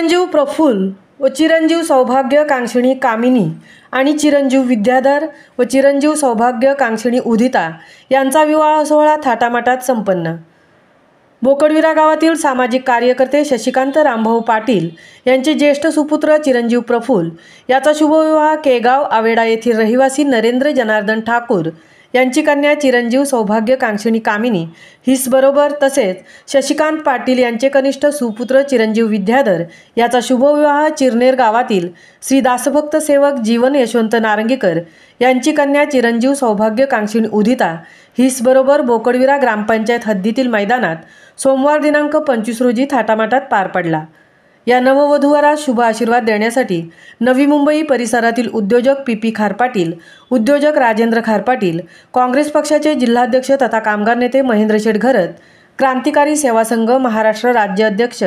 चिरंजीव प्रफुल्ल व चिरंजीव सौभाग्य कांक्षिणी कामिनी आणि चिरंजीव विद्याधर व चिरंजीव सौभाग्य कांक्षिणी उदिता यांचा विवाह सोहळा थाटामाटात संपन्न। बोकडविरा गावातील सामाजिक कार्यकर्ते शशिकांत रामभाऊ पाटील यांचे ज्येष्ठ सुपुत्र चिरंजीव प्रफुल्ल याचा शुभविवाह केगाव आवेडा येथील रहिवासी नरेंद्र जनार्दन ठाकूर यांची कन्या चिरंजीव सौभाग्य कांक्षिणी कामिनी हिसबरोबर तसेच शशिकांत पाटील यांचे कनिष्ठ सुपुत्र चिरंजीव विद्याधर याचा शुभविवाह चिरनेर गावातील श्री दासभक्त सेवक जीवन यशवंत नारंगीकर यांची कन्या चिरंजीव सौभाग्य कांक्षिणी उदिता हिसबरोबर बोकडविरा ग्रामपंचायत हद्दीतील मैदानात सोमवार दिनांक 25 रोजी थाटामाटात पार पडला। या नववधूवरास शुभ आशीर्वाद देण्यासाठी नवी मुंबई परिसरातील उद्योजक पी खार पाटील, उद्योजक राजेंद्र खार पाटील, काँग्रेस पक्षाचे जिल्हाध्यक्ष तथा कामगार नेते महेंद्र शेठ घरत, क्रांतिकारी सेवा संघ महाराष्ट्र राज्य अध्यक्ष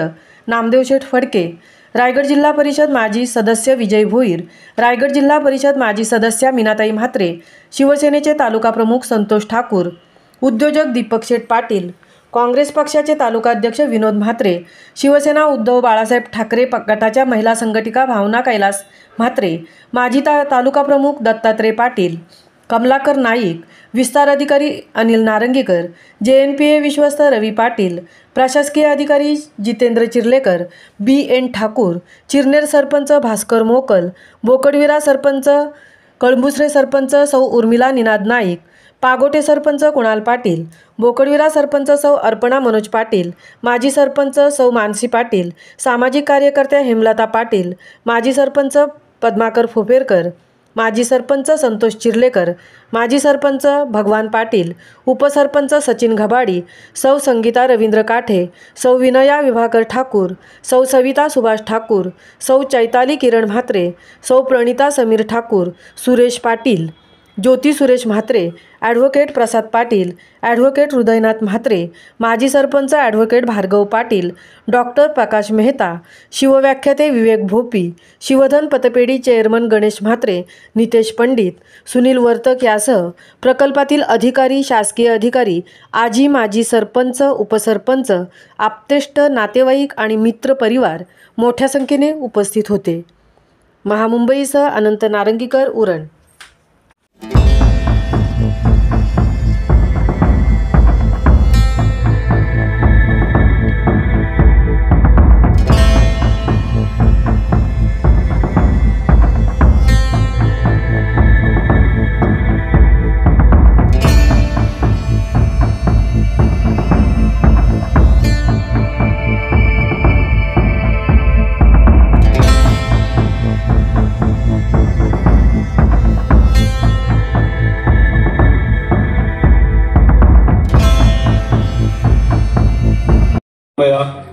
नामदेव शेठ फडके, रायगड जिल्हा परिषद माजी सदस्य विजय भोईर, रायगड जिल्हा परिषद माजी सदस्य मीनाताई म्हात्रे, शिवसेनेचे तालुका प्रमुख संतोष ठाकूर, उद्योजक दीपक शेठ पाटील, काँग्रेस पक्षाचे तालुकाध्यक्ष विनोद म्हात्रे, शिवसेना उद्धव बाळासाहेब ठाकरे गटाच्या महिला संघटिका भावना कैलास म्हात्रे, माजी तालुका प्रमुख दत्तात्रय पाटील, कमलाकर नाईक, विस्तार अधिकारी अनिल नारंगीकर, JNPA विश्वस्त रवी पाटील, प्रशासकीय अधिकारी जितेंद्र चिर्लेकर, BN ठाकूर, चिरनेर सरपंच भास्कर मोकल, बोकडविरा सरपंच कळंबुसरे सरपंच सौ उर्मिला निनाद नाईक, पागोटे सरपंच कुणाल पाटील, बोकडविरा सरपंच सौ अर्पणा मनोज पाटील, माजी सरपंच सौ मानसी पाटील, सामाजिक कार्यकर्त्या हेमलता पाटील, माजी सरपंच पद्माकर फोपेरकर, माजी सरपंच संतोष चिर्लेकर, माजी सरपंच भगवान पाटील, उपसरपंच सचिन घबाडी, सौ संगीता रवींद्र काठे, सौ विनया विभाकर ठाकूर, सौ सविता सुभाष ठाकूर, सौ चैताली किरण म्हात्रे, सौ प्रणिता समीर ठाकूर, सुरेश पाटील, ज्योती सुरेश म्हात्रे, ॲडव्होकेट प्रसाद पाटील, ॲडव्होकेट हृदयनाथ म्हात्रे, माजी सरपंच ॲडव्होकेट भार्गव पाटील, डॉक्टर प्रकाश मेहता, शिवव्याख्याते विवेक भोपी, शिवधन पतपेढी चेअरमन गणेश म्हात्रे, नितेश पंडित, सुनील वर्तक यासह प्रकल्पातील अधिकारी, शासकीय अधिकारी, आजी माजी सरपंच, उपसरपंच, आप्तेष्ट, नातेवाईक आणि मित्र परिवार मोठ्या संख्येने उपस्थित होते। महामुंबईसह अनंत नारंगीकर, उरण।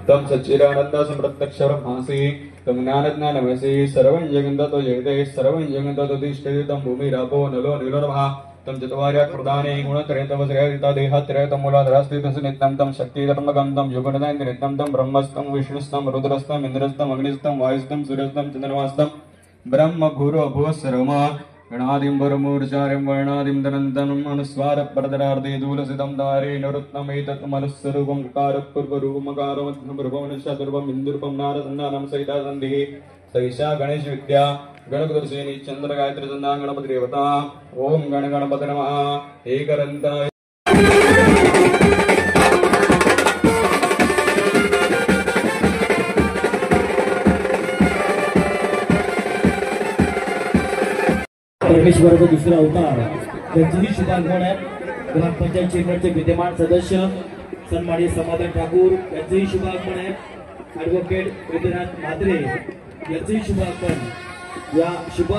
तम सच्चिदानंद समृद्धक्षर भासी तम ज्ञानज्ञानमसि सर्वं जगन्तो जगते सर्वं जगन्तो तिष्ठति तम भूमिरापो नलो निलोर्भा तम चत्वार्या प्रदाने गुणत्रय तव श्रेयता देहत्रय तम मूलाधारस्ति तस्य नित्यं तम शक्तिधर्मगं तम युगनदं नित्यं तम ब्रह्मस्तम विष्णुस्तम रुद्रस्तम इंद्रस्तम अग्निस्तम वायुस्तम सूर्यस्तम चंद्रमास्तम ब्रह्म गुरु भुव सर्वमा गणादिं वरमूर्चारिं वर्णादिं दनन्तनं अनुस्वार परदरार्धे दूलसितं दारे नरुत्तमैतत् मनस्सरूपं कारपूर्वरूपमकारमध्यमरूपं शतरूपं इन्दुरूपं नारसन्नानं सहिता सन्धिः सैषा गणेश विद्या गणपतिर्सेनी चंद्र गायत्री सन्ना गणपति देवता ओम गण गणपति नमः एकदन्ताय। परमेश्वर को दूसरा अवतार गंजनी शुभागमन है। ग्रामपंचायत चेयरमैन के विद्यमान सदस्य सन्माननीय समाधान ठाकूर यांचेही शुभागमन है। ॲडव्होकेट हृदयनाथ म्हात्रे यांचेही शुभागमन। या शुभ